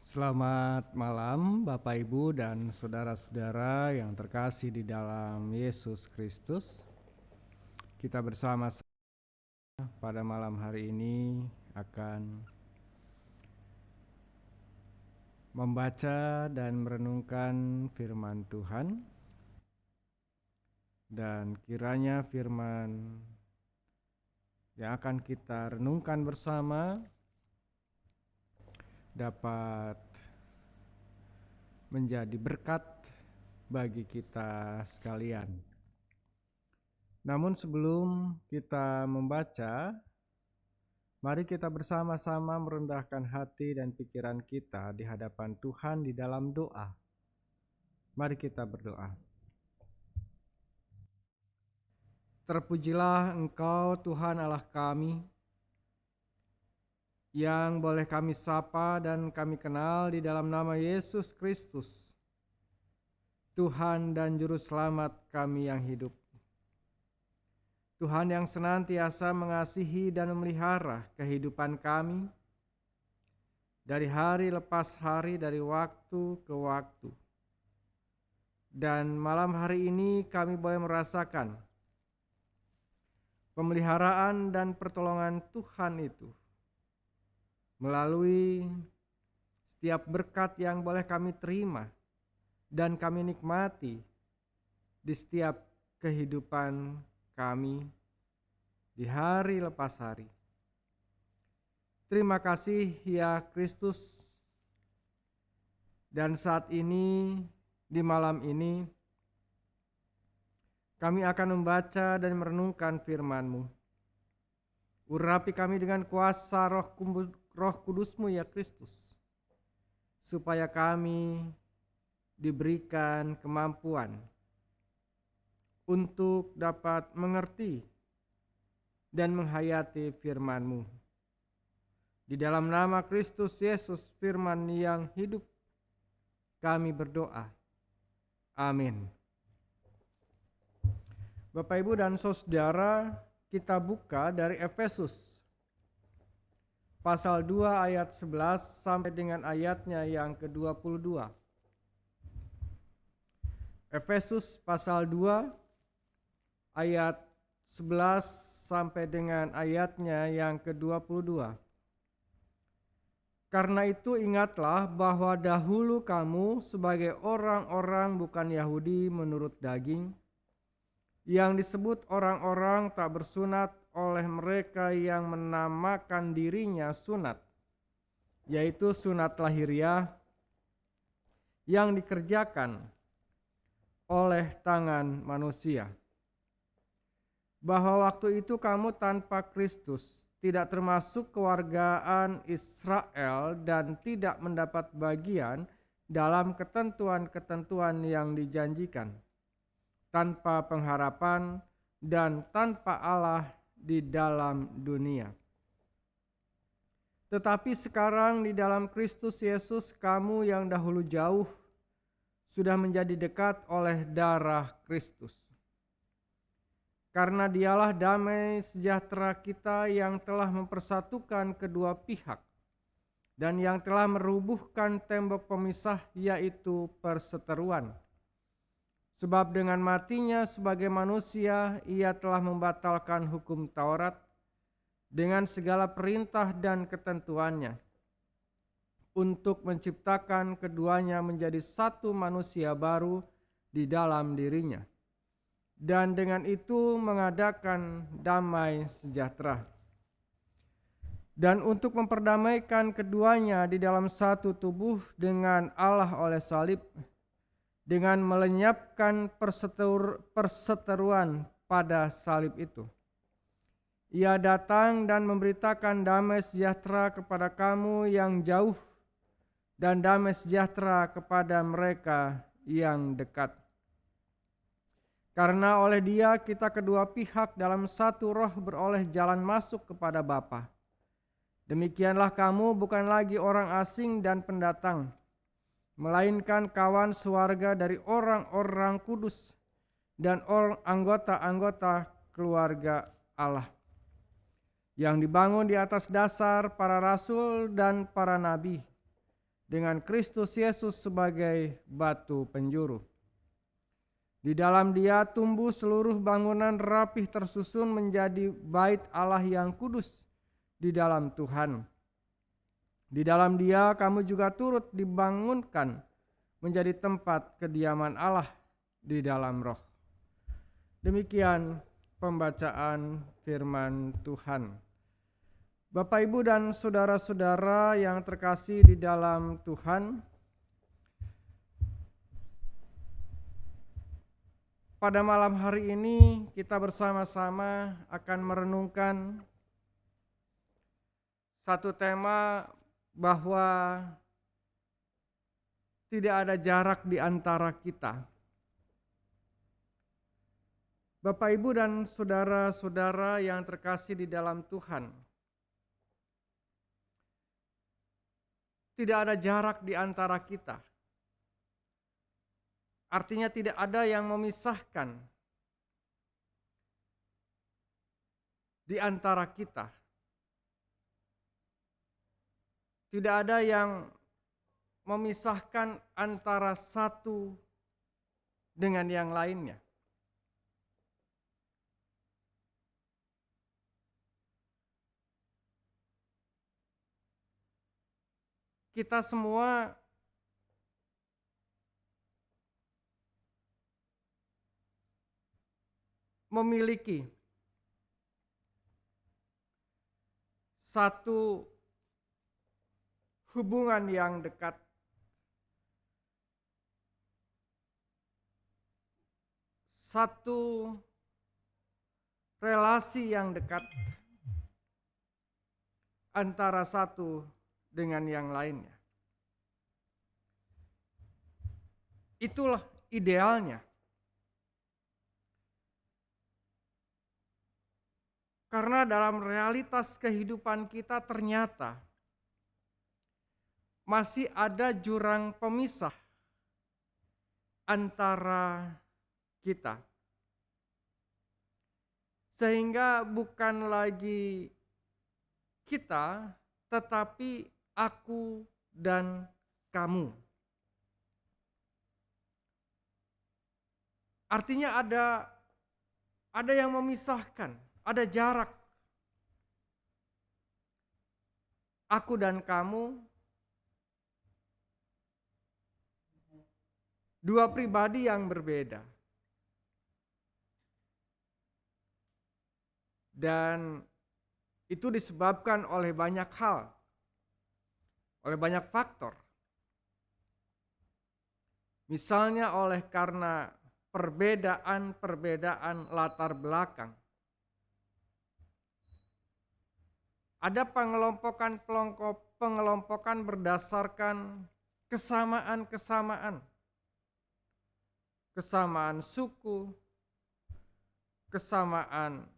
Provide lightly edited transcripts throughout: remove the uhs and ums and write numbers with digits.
Selamat malam Bapak Ibu dan saudara-saudara yang terkasih di dalam Yesus Kristus. Kita bersama-sama pada malam hari ini akan membaca dan merenungkan firman Tuhan. Dan kiranya firman yang akan kita renungkan bersama dapat menjadi berkat bagi kita sekalian. Namun sebelum kita membaca, mari kita bersama-sama merendahkan hati dan pikiran kita di hadapan Tuhan di dalam doa. Mari kita berdoa. Terpujilah Engkau Tuhan Allah kami, yang boleh kami sapa dan kami kenal di dalam nama Yesus Kristus, Tuhan dan Juru Selamat kami yang hidup. Tuhan yang senantiasa mengasihi dan memelihara kehidupan kami dari hari lepas hari, dari waktu ke waktu. Dan malam hari ini kami boleh merasakan pemeliharaan dan pertolongan Tuhan itu melalui setiap berkat yang boleh kami terima dan kami nikmati di setiap kehidupan kami di hari lepas hari. Terima kasih ya Kristus. Dan saat ini, di malam ini, kami akan membaca dan merenungkan firman-Mu. Urapi kami dengan kuasa Roh Kudus-Mu ya Kristus, supaya kami diberikan kemampuan untuk dapat mengerti dan menghayati firman-Mu. Di dalam nama Kristus Yesus, firman yang hidup, kami berdoa. Amin. Bapak, Ibu, dan saudara, kita buka dari Efesus pasal 2 ayat 11 sampai dengan ayatnya yang ke-22. Efesus pasal 2 ayat 11 sampai dengan ayatnya yang ke-22. Karena itu ingatlah bahwa dahulu kamu sebagai orang-orang bukan Yahudi menurut daging, yang disebut orang-orang tak bersunat oleh mereka yang menamakan dirinya sunat, yaitu sunat lahiriah yang dikerjakan oleh tangan manusia. Bahwa waktu itu kamu tanpa Kristus, tidak termasuk kewargaan Israel dan tidak mendapat bagian dalam ketentuan-ketentuan yang dijanjikan, tanpa pengharapan dan tanpa Allah di dalam dunia. Tetapi sekarang di dalam Kristus Yesus, kamu yang dahulu jauh sudah menjadi dekat oleh darah Kristus. Karena dialah damai sejahtera kita yang telah mempersatukan kedua pihak dan yang telah merubuhkan tembok pemisah, yaitu perseteruan. Sebab dengan matinya sebagai manusia, ia telah membatalkan hukum Taurat dengan segala perintah dan ketentuannya, untuk menciptakan keduanya menjadi satu manusia baru di dalam dirinya, dan dengan itu mengadakan damai sejahtera. Dan untuk memperdamaikan keduanya di dalam satu tubuh dengan Allah oleh salib, dengan melenyapkan perseteruan pada salib itu. Ia datang dan memberitakan damai sejahtera kepada kamu yang jauh dan damai sejahtera kepada mereka yang dekat. Karena oleh Dia kita kedua pihak dalam satu roh beroleh jalan masuk kepada Bapa. Demikianlah kamu bukan lagi orang asing dan pendatang, melainkan kawan sewarga dari orang-orang kudus dan anggota-anggota keluarga Allah, yang dibangun di atas dasar para rasul dan para nabi, dengan Kristus Yesus sebagai batu penjuru. Di dalam Dia tumbuh seluruh bangunan rapih tersusun menjadi bait Allah yang kudus di dalam Tuhan. Di dalam Dia kamu juga turut dibangunkan menjadi tempat kediaman Allah di dalam Roh. Demikian pembacaan firman Tuhan. Bapak, Ibu, dan saudara-saudara yang terkasih di dalam Tuhan, pada malam hari ini kita bersama-sama akan merenungkan satu tema bahwa tidak ada jarak di antara kita. Bapak, Ibu, dan saudara-saudara yang terkasih di dalam Tuhan, tidak ada jarak di antara kita. Artinya tidak ada yang memisahkan di antara kita. Tidak ada yang memisahkan antara satu dengan yang lainnya. Kita semua memiliki satu hubungan yang dekat, satu relasi yang dekat antara satu dengan yang lainnya. Itulah idealnya. Karena dalam realitas kehidupan kita ternyata masih ada jurang pemisah antara kita. Sehingga bukan lagi kita, tetapi aku dan kamu. Artinya ada yang memisahkan, ada jarak. Aku dan kamu, dua pribadi yang berbeda. Dan itu disebabkan oleh banyak hal, oleh banyak faktor. Misalnya karena perbedaan latar belakang. Ada pengelompokan berdasarkan kesamaan-kesamaan. Kesamaan suku, kesamaan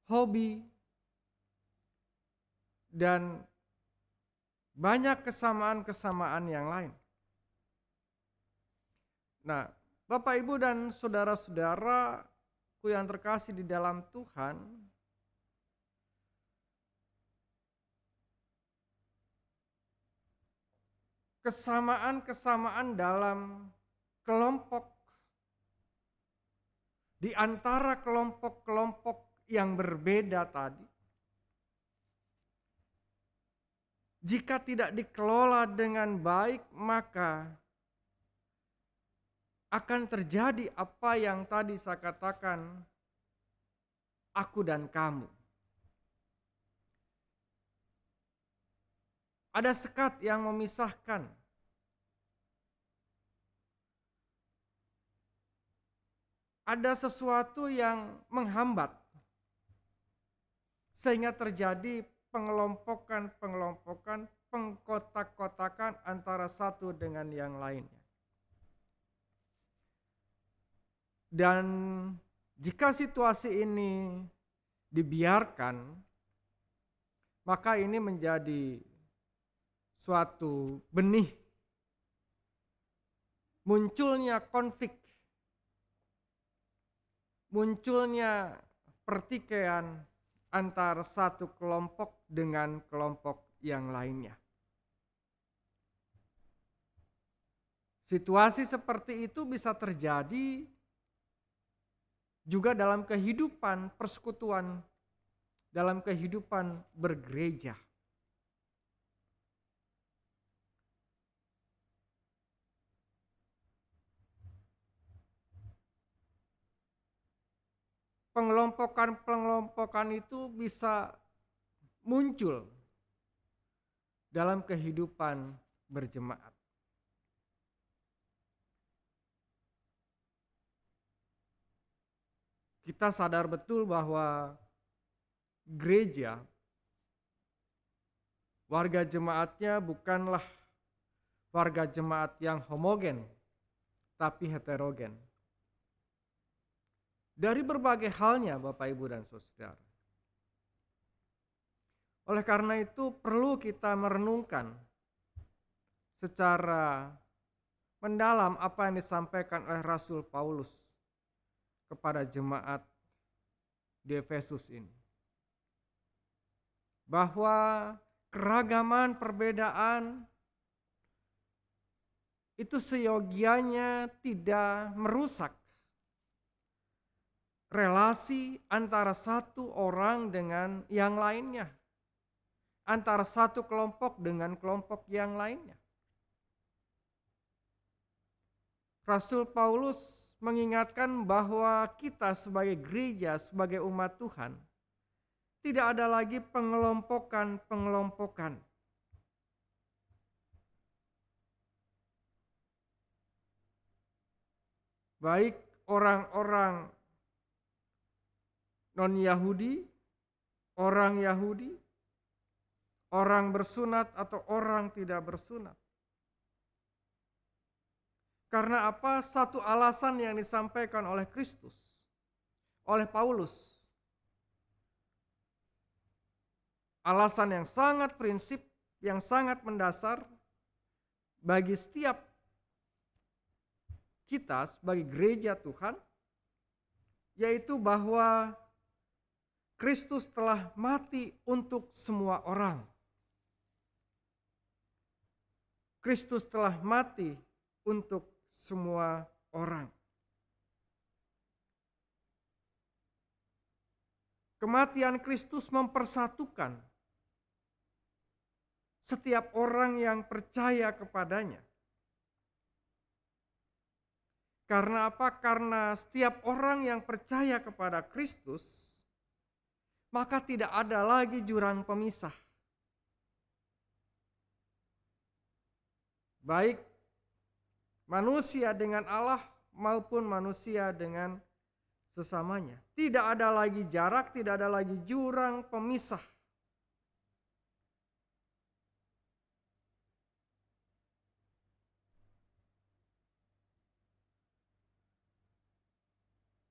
hobi, dan banyak kesamaan-kesamaan yang lain. Nah, Bapak, Ibu, dan saudara-saudaraku yang terkasih di dalam Tuhan, kesamaan-kesamaan dalam kelompok, di antara kelompok-kelompok yang berbeda tadi, jika tidak dikelola dengan baik, maka akan terjadi apa yang tadi saya katakan, aku dan kamu. Ada sekat yang memisahkan. Ada sesuatu yang menghambat. Sehingga terjadi pengelompokan, pengkotak-kotakan antara satu dengan yang lainnya. Dan jika situasi ini dibiarkan, maka ini menjadi suatu benih munculnya konflik, munculnya pertikaian antara satu kelompok dengan kelompok yang lainnya. Situasi seperti itu bisa terjadi juga dalam kehidupan persekutuan, dalam kehidupan bergereja. Pengelompokan itu bisa muncul dalam kehidupan berjemaat. Kita sadar betul bahwa gereja, warga jemaatnya bukanlah warga jemaat yang homogen, tapi heterogen. Dari berbagai halnya Bapak, Ibu, dan Saudara. Oleh karena itu perlu kita merenungkan secara mendalam apa yang disampaikan oleh Rasul Paulus kepada jemaat di Efesus ini. Bahwa keragaman perbedaan itu seyogianya tidak merusak relasi antara satu orang dengan yang lainnya, antara satu kelompok dengan kelompok yang lainnya. Rasul Paulus mengingatkan bahwa kita sebagai gereja, sebagai umat Tuhan, tidak ada lagi pengelompokan. Baik orang-orang non-Yahudi, orang Yahudi, orang bersunat atau orang tidak bersunat. Karena apa? Satu alasan yang disampaikan oleh Kristus, oleh Paulus. Alasan yang sangat prinsip, yang sangat mendasar bagi setiap kita sebagai gereja Tuhan, yaitu bahwa Kristus telah mati untuk semua orang. Kristus telah mati untuk semua orang. Kematian Kristus mempersatukan setiap orang yang percaya kepadanya. Karena apa? Karena setiap orang yang percaya kepada Kristus, maka tidak ada lagi jurang pemisah. Baik manusia dengan Allah maupun manusia dengan sesamanya. Tidak ada lagi jarak, tidak ada lagi jurang pemisah.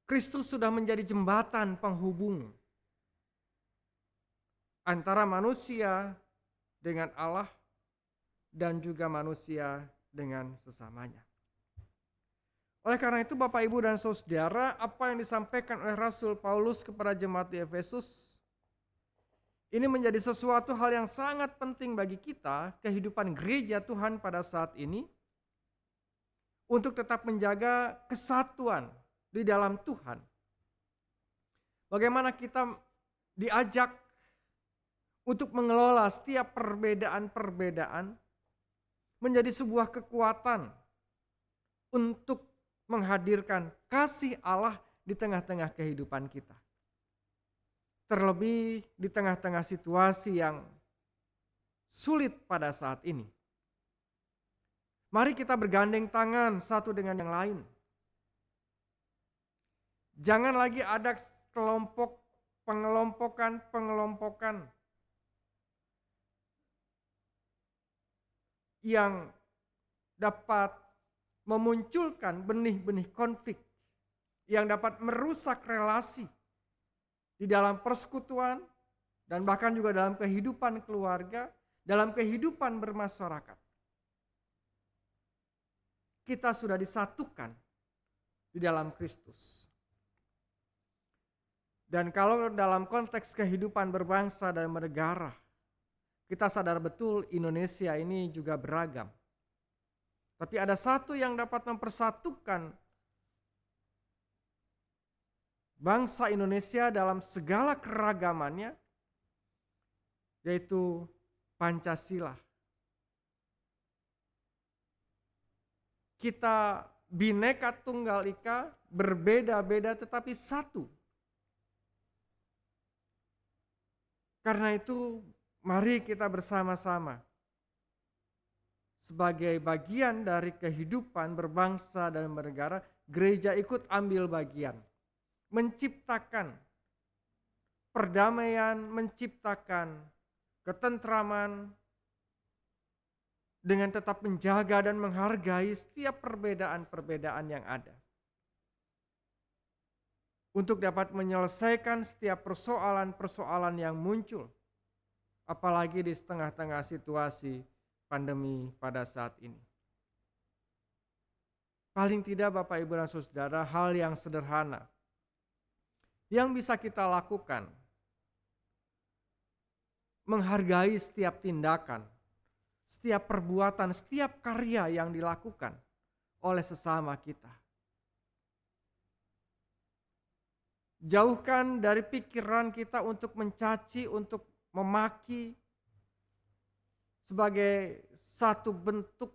Kristus sudah menjadi jembatan penghubung antara manusia dengan Allah dan juga manusia dengan sesamanya. Oleh karena itu Bapak, Ibu, dan Saudara, apa yang disampaikan oleh Rasul Paulus kepada jemaat di Efesus ini menjadi sesuatu hal yang sangat penting bagi kita, kehidupan gereja Tuhan pada saat ini, untuk tetap menjaga kesatuan di dalam Tuhan. Bagaimana kita diajak untuk mengelola setiap perbedaan-perbedaan menjadi sebuah kekuatan untuk menghadirkan kasih Allah di tengah-tengah kehidupan kita. Terlebih di tengah-tengah situasi yang sulit pada saat ini. Mari kita bergandeng tangan satu dengan yang lain. Jangan lagi ada pengelompokan yang dapat memunculkan benih-benih konflik yang dapat merusak relasi di dalam persekutuan dan bahkan juga dalam kehidupan keluarga, dalam kehidupan bermasyarakat. Kita sudah disatukan di dalam Kristus. Dan kalau dalam konteks kehidupan berbangsa dan bernegara, kita sadar betul Indonesia ini juga beragam. Tapi ada satu yang dapat mempersatukan bangsa Indonesia dalam segala keragamannya, yaitu Pancasila. Kita Bhinneka Tunggal Ika, berbeda-beda tetapi satu. Karena itu mari kita bersama-sama sebagai bagian dari kehidupan berbangsa dan bernegara, gereja ikut ambil bagian. Menciptakan perdamaian, menciptakan ketentraman, dengan tetap menjaga dan menghargai setiap perbedaan-perbedaan yang ada. Untuk dapat menyelesaikan setiap persoalan-persoalan yang muncul, apalagi di tengah-tengah situasi pandemi pada saat ini. Paling tidak Bapak Ibu dan Saudara, hal yang sederhana yang bisa kita lakukan, menghargai setiap tindakan, setiap perbuatan, setiap karya yang dilakukan oleh sesama kita. Jauhkan dari pikiran kita untuk mencaci, untuk memaki sebagai satu bentuk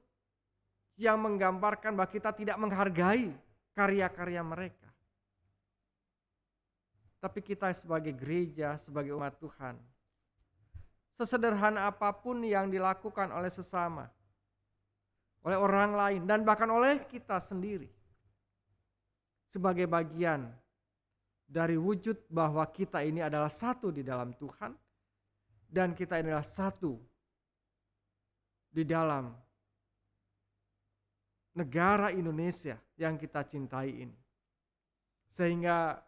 yang menggambarkan bahwa kita tidak menghargai karya-karya mereka. Tapi kita sebagai gereja, sebagai umat Tuhan, sesederhana apapun yang dilakukan oleh sesama, oleh orang lain, dan bahkan oleh kita sendiri, sebagai bagian dari wujud bahwa kita ini adalah satu di dalam Tuhan, dan kita adalah satu di dalam negara Indonesia yang kita cintai ini. Sehingga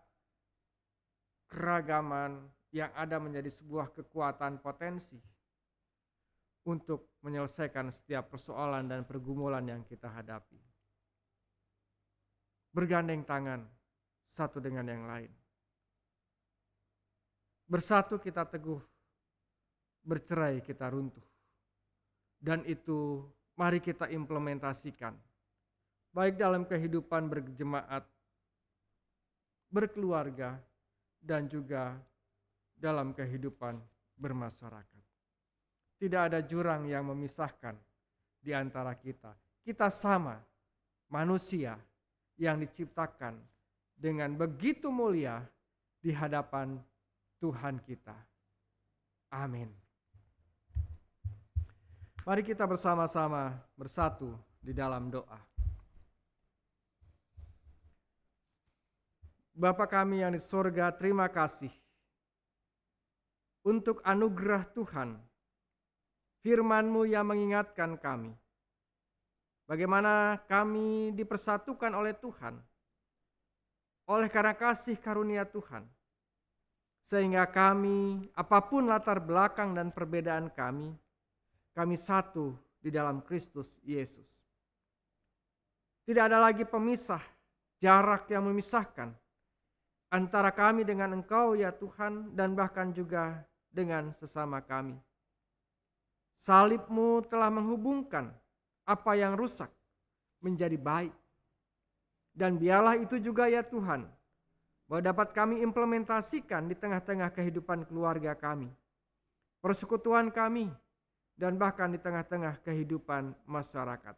keragaman yang ada menjadi sebuah kekuatan potensi untuk menyelesaikan setiap persoalan dan pergumulan yang kita hadapi. Bergandeng tangan satu dengan yang lain. Bersatu kita teguh, bercerai kita runtuh. Dan itu mari kita implementasikan, baik dalam kehidupan berjemaat, berkeluarga, dan juga dalam kehidupan bermasyarakat. Tidak ada jurang yang memisahkan di antara kita. Kita sama manusia yang diciptakan dengan begitu mulia di hadapan Tuhan kita. Amin. Mari kita bersama-sama bersatu di dalam doa. Bapa kami yang di sorga, terima kasih untuk anugerah Tuhan, firman-Mu yang mengingatkan kami, bagaimana kami dipersatukan oleh Tuhan, oleh karena kasih karunia Tuhan, sehingga kami, apapun latar belakang dan perbedaan kami satu di dalam Kristus Yesus. Tidak ada lagi pemisah, jarak yang memisahkan antara kami dengan Engkau ya Tuhan, dan bahkan juga dengan sesama kami. Salib-Mu telah menghubungkan apa yang rusak menjadi baik. Dan biarlah itu juga ya Tuhan, bahwa dapat kami implementasikan di tengah-tengah kehidupan keluarga kami, persekutuan kami, dan bahkan di tengah-tengah kehidupan masyarakat.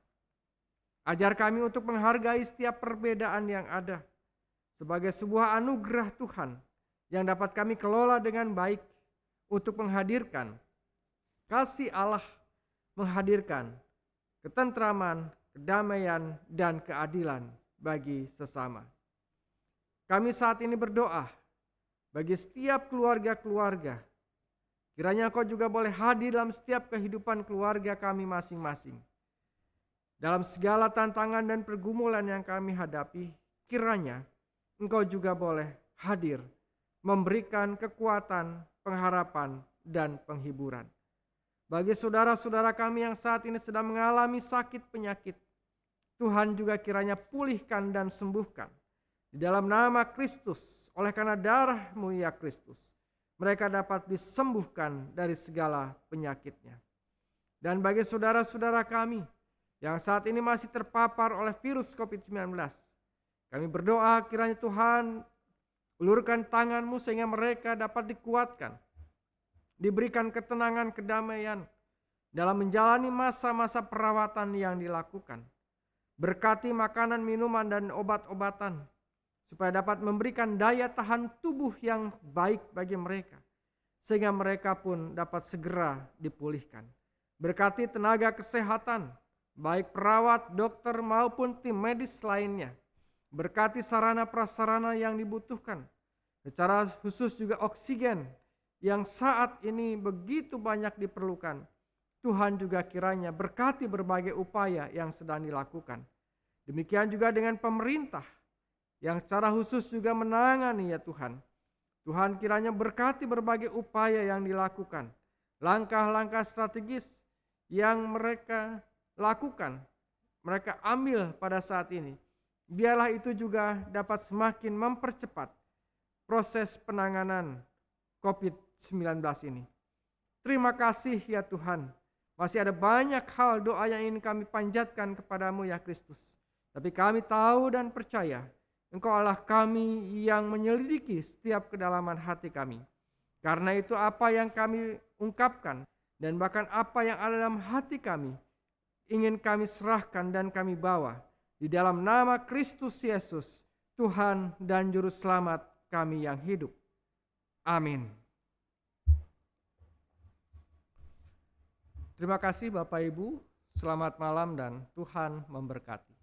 Ajar kami untuk menghargai setiap perbedaan yang ada sebagai sebuah anugerah Tuhan yang dapat kami kelola dengan baik untuk menghadirkan kasih Allah, menghadirkan ketentraman, kedamaian, dan keadilan bagi sesama. Kami saat ini berdoa bagi setiap keluarga-keluarga. Kiranya Engkau juga boleh hadir dalam setiap kehidupan keluarga kami masing-masing. Dalam segala tantangan dan pergumulan yang kami hadapi, kiranya Engkau juga boleh hadir, memberikan kekuatan, pengharapan, dan penghiburan. Bagi saudara-saudara kami yang saat ini sedang mengalami sakit penyakit, Tuhan juga kiranya pulihkan dan sembuhkan. Di dalam nama Kristus, oleh karena darah-Mu ya Kristus, mereka dapat disembuhkan dari segala penyakitnya. Dan bagi saudara-saudara kami yang saat ini masih terpapar oleh virus COVID-19, kami berdoa kiranya Tuhan ulurkan tangan-Mu sehingga mereka dapat dikuatkan, diberikan ketenangan, kedamaian dalam menjalani masa-masa perawatan yang dilakukan. Berkati makanan, minuman, dan obat-obatan, supaya dapat memberikan daya tahan tubuh yang baik bagi mereka, sehingga mereka pun dapat segera dipulihkan. Berkati tenaga kesehatan, baik perawat, dokter, maupun tim medis lainnya. Berkati sarana prasarana yang dibutuhkan, secara khusus juga oksigen yang saat ini begitu banyak diperlukan. Tuhan juga kiranya berkati berbagai upaya yang sedang dilakukan. Demikian juga dengan pemerintah yang secara khusus juga menangani ya Tuhan. Tuhan kiranya berkati berbagai upaya yang dilakukan. Langkah-langkah strategis yang mereka lakukan, mereka ambil pada saat ini. Biarlah itu juga dapat semakin mempercepat proses penanganan COVID-19 ini. Terima kasih ya Tuhan. Masih ada banyak hal doa yang ingin kami panjatkan kepadamu ya Kristus. Tapi kami tahu dan percaya Engkau Allah kami yang menyelidiki setiap kedalaman hati kami. Karena itu apa yang kami ungkapkan dan bahkan apa yang ada dalam hati kami ingin kami serahkan dan kami bawa di dalam nama Kristus Yesus, Tuhan dan Juru Selamat kami yang hidup. Amin. Terima kasih Bapak Ibu, selamat malam dan Tuhan memberkati.